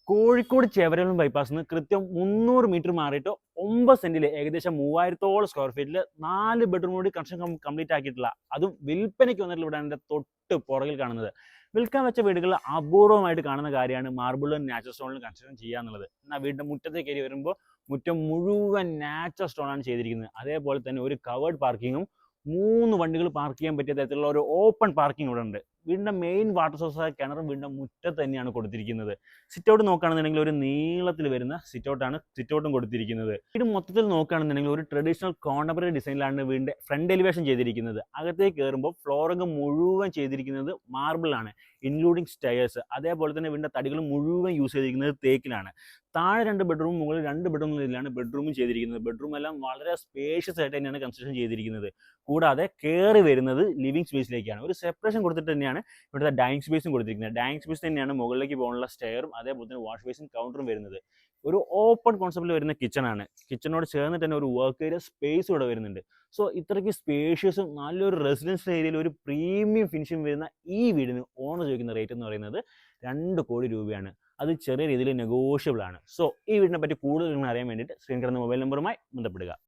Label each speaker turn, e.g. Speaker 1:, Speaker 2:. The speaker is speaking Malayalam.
Speaker 1: കോഴിക്കോട് ചേവരലും ബൈപ്പാസിൽ നിന്ന് കൃത്യം 300 മീറ്റർ മാറിയിട്ട് 9 സെന്റിൽ ഏകദേശം 3000-ഓളം സ്ക്വയർ ഫീറ്റിൽ 4 ബെഡ്റൂം കൂടി കൺസ്ട്രക്ഷൻ കംപ്ലീറ്റ് ആക്കിയിട്ടുള്ള അതും വിൽപ്പനയ്ക്ക് വന്നിട്ടുള്ള ഇവിടെ എൻ്റെ തൊട്ട് പുറകിൽ കാണുന്നത്. വിൽക്കാൻ വെച്ച വീടുകൾ അപൂർവമായിട്ട് കാണുന്ന കാര്യമാണ് മാർബിളും നാച്ചുറൽ സ്റ്റോണിലും കൺസ്ട്രക്ഷൻ ചെയ്യുക എന്നുള്ളത്. എന്നാൽ വീടിൻ്റെ മുറ്റത്തേക്ക് കയറി വരുമ്പോൾ മുറ്റം മുഴുവൻ നാച്ചുറൽ സ്റ്റോണാണ് ചെയ്തിരിക്കുന്നത്. അതേപോലെ തന്നെ ഒരു കവേർഡ് പാർക്കിങ്ങും 3 വണ്ടികൾ പാർക്ക് ചെയ്യാൻ പറ്റിയ തരത്തിലുള്ള ഒരു ഓപ്പൺ പാർക്കിംഗ് ഇവിടെ ഉണ്ട്. വീടിൻ്റെ മെയിൻ വാട്ടർ സോഴ്സായ കിണറും വീടിൻ്റെ മുറ്റത്ത് തന്നെയാണ് കൊടുത്തിരിക്കുന്നത്. സിറ്റ് ഔട്ട് നോക്കുകയാണെന്നുണ്ടെങ്കിൽ ഒരു നീളത്തിൽ വരുന്ന സിറ്റ് ഔട്ടും കൊടുത്തിരിക്കുന്നത്. വീട് മൊത്തത്തിൽ നോക്കുകയാണെന്നുണ്ടെങ്കിൽ ഒരു ട്രഡീഷണൽ കോണ്ടംപററി ഡിസൈനിലാണ് വീടിൻ്റെ ഫ്രണ്ട് എലിവേഷൻ ചെയ്തിരിക്കുന്നത്. അകത്തേക്ക് കയറുമ്പോൾ ഫ്ലോറിംഗ് മുഴുവൻ ചെയ്തിരിക്കുന്നത് മാർബിളാണ്, ഇൻക്ലൂഡിങ് സ്റ്റെയർസ്. അതേപോലെ തന്നെ വീടിൻ്റെ തടികൾ മുഴുവൻ യൂസ് ചെയ്തിരിക്കുന്നത് തേക്കിലാണ്. താഴെ 2 ബെഡ്റൂമും മുകളിൽ 2 ബെഡ്റൂമിലാണ് ബെഡ്റൂമും ചെയ്തിരിക്കുന്നത്. ബെഡ്റൂം എല്ലാം വളരെ സ്പേഷ്യസ് ആയിട്ട് തന്നെയാണ് കൺസ്ട്രക്ഷൻ ചെയ്തിരിക്കുന്നത്. കൂടാതെ കയറി വരുന്നത് ലിവിംഗ് സ്പേസിലേക്കാണ്. ഒരു സെപ്പറേഷൻ കൊടുത്തിട്ട് തന്നെയാണ് ഇവിടുത്തെ ഡൈനിങ് സ്പേസും കൊടുത്തിരിക്കുന്നത്. ഡൈനിങ് സ്പേസ് തന്നെയാണ് മുകളിലേക്ക് പോകാനുള്ള സ്റ്റെയറും അതേപോലെ തന്നെ വാഷ് ബേസും കൗണ്ടറും വരുന്നത്. ഒരു ഓപ്പൺ കോൺസെപ്റ്റിൽ വരുന്ന കിച്ചണാണ്. കിച്ചണോട് ചേർന്നിട്ട് തന്നെ ഒരു വർക്ക് ഏരിയ സ്പേസ് ഇവിടെ വരുന്നുണ്ട്. സോ ഇത്രയ്ക്ക് സ്പേഷ്യസും നല്ലൊരു റെസിഡൻഷ്യൽ ഏരിയയിൽ ഒരു പ്രീമിയം ഫിനിഷിംഗ് വരുന്ന ഈ വീടിന് ഓണർ ചോദിക്കുന്ന റേറ്റ് എന്ന് പറയുന്നത് 2 കോടി രൂപയാണ്. അത് ചെറിയ രീതിയിൽ നെഗോഷ്യബിൾ ആണ്. സോ ഈ വീടിനെ പറ്റി കൂടുതൽ അറിയാൻ വേണ്ടിയിട്ട് സ്ക്രീൻ കിടന്ന മൊബൈൽ നമ്പറുമായി ബന്ധപ്പെടുക.